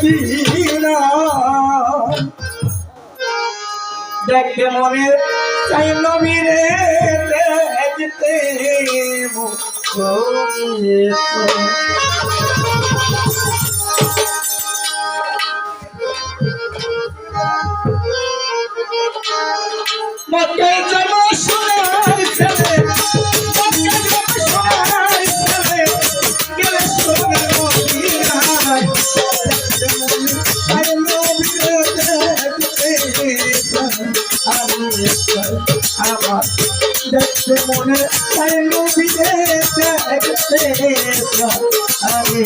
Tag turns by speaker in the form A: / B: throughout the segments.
A: Medina দেখতে মনে চাই নবীরে দেখতে মক্কায় জন্ম সোনার ছেলে মক্কায় জন্ম সোনার ছেলে গেলে সোনার মদিনায় দেখতে মনে চাই নবীরে দেখতে আমার দেখতে মনে চাই নবীরে দেখতে আমি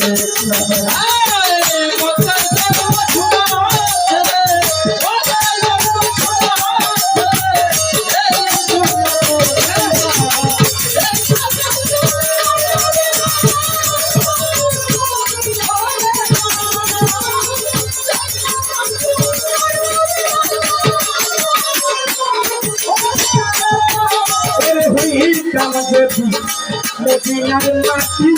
A: মদিনার মাটি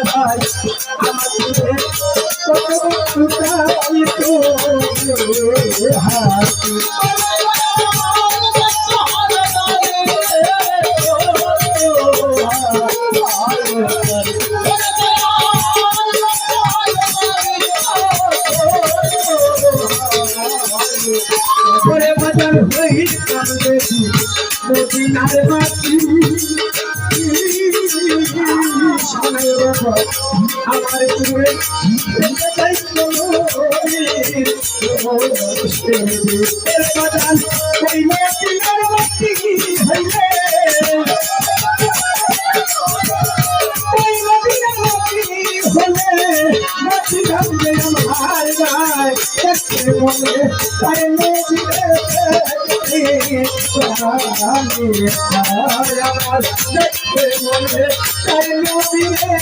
A: ভাই আমাদের কত হাতি করে বাজার হই মদিনার মাটি আমার পুরে বাজার ওই মদিনার মাটি হইলে ওই মদিনার মাটি হলে মাটি ভাবলে আমার গায় দেখতে মনে তাই নবীরে আমার দেখতে মনে তাই নবীরে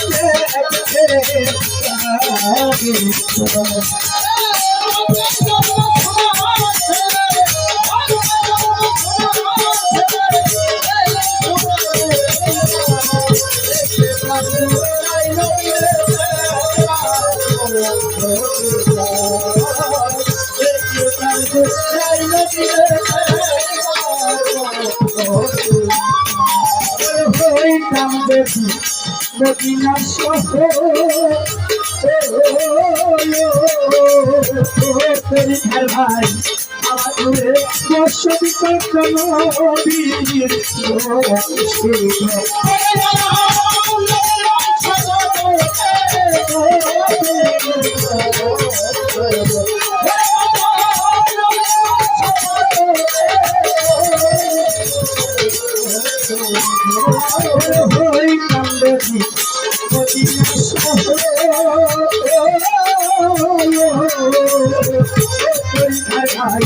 A: মদিনা শহর ভাই আমাদের বসত নবীর ভাই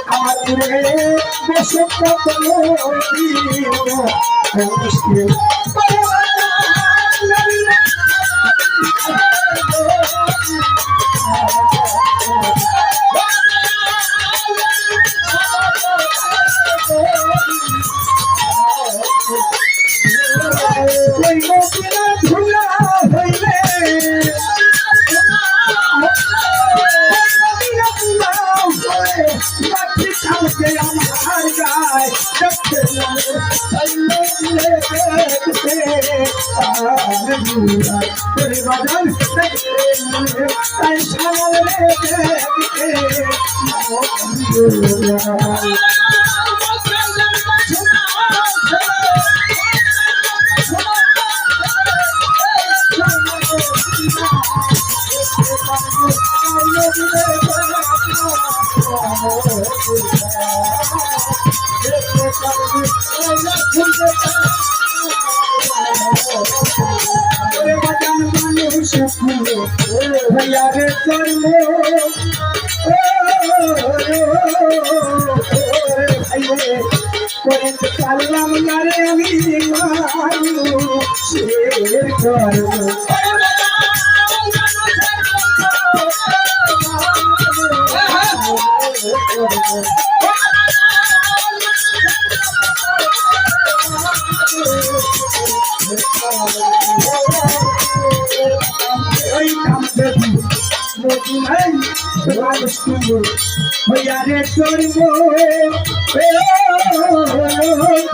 A: আমাদের বসত বাজান তাই সামনে भैया रे कर्म কাল্লাম নারে আমি মানুষের কর্ম ওই কাম দেখি নদী নাই মানুষ তুমি ভैया রে করব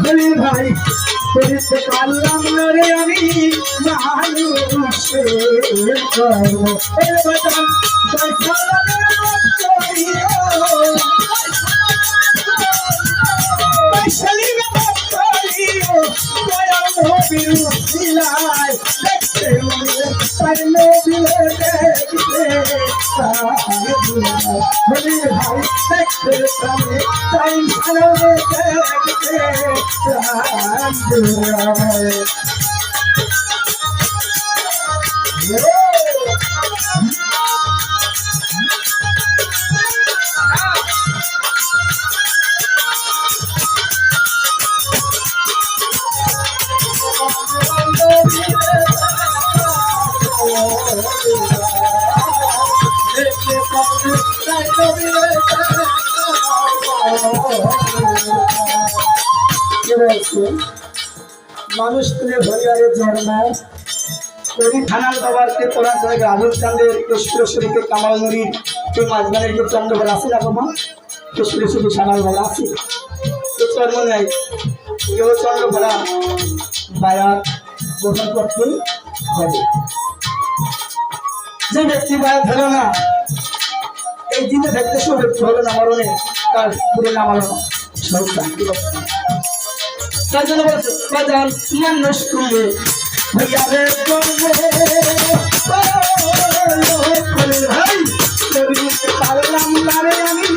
A: খলিল ভাই করিতে পারলাম না রে আমি মানুষের কর্ম বাজান মানুষ তুলে হরিয়ারে জন্ম করি থানার বাবারকে কোরআন থেকে রাহুল চাঁদের কেশপুরেশ্বরীকে কামাল নুরির কেউ মাঝখানের কেউ চন্দ্রবেলা আছে না বাবা কেশপুরেশ্বরী সানালবেলা আছে কেউ চর্ম নেয় কেউ চন্দ্রবেলা বায়াত গ্রহণ করতে হবে যে ব্যক্তি বায়াত হলো না এই দিনে দেখতে সব ব্যক্তি হলো না মরণে তার পুরে নামালো না সব শান্তি তার জন্য বলছে বাজান মানুষ তুলে भैया रे भाई पाललाम नारे আমি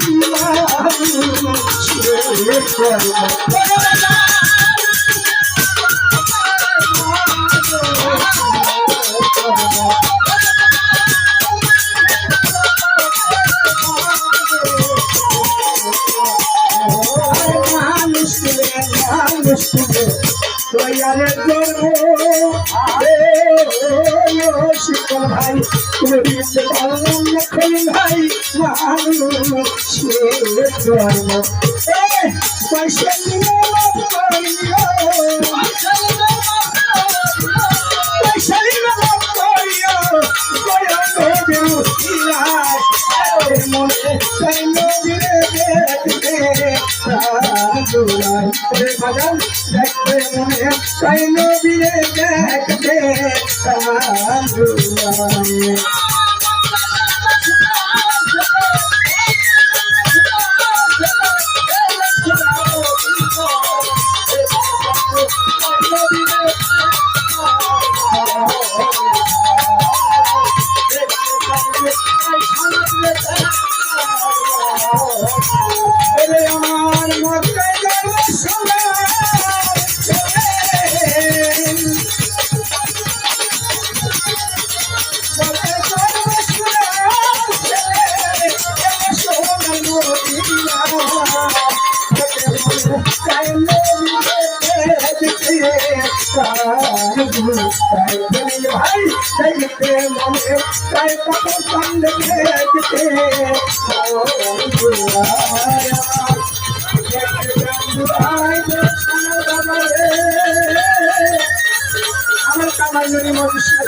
A: রে শিকল ভাই তুমি দিতে পারলাম না খলিল ভাই মানুষের জন্ম পয়সা নিয়ে পয়সা নিয়ে মনে তাই নদীরে বাজান দেখতে মনে তাই নদীরে দেখতে আমার মতে ভাই দেখতে মনে তাই কত সঙ্গ দেখতে আমার কামাই মধুসূদন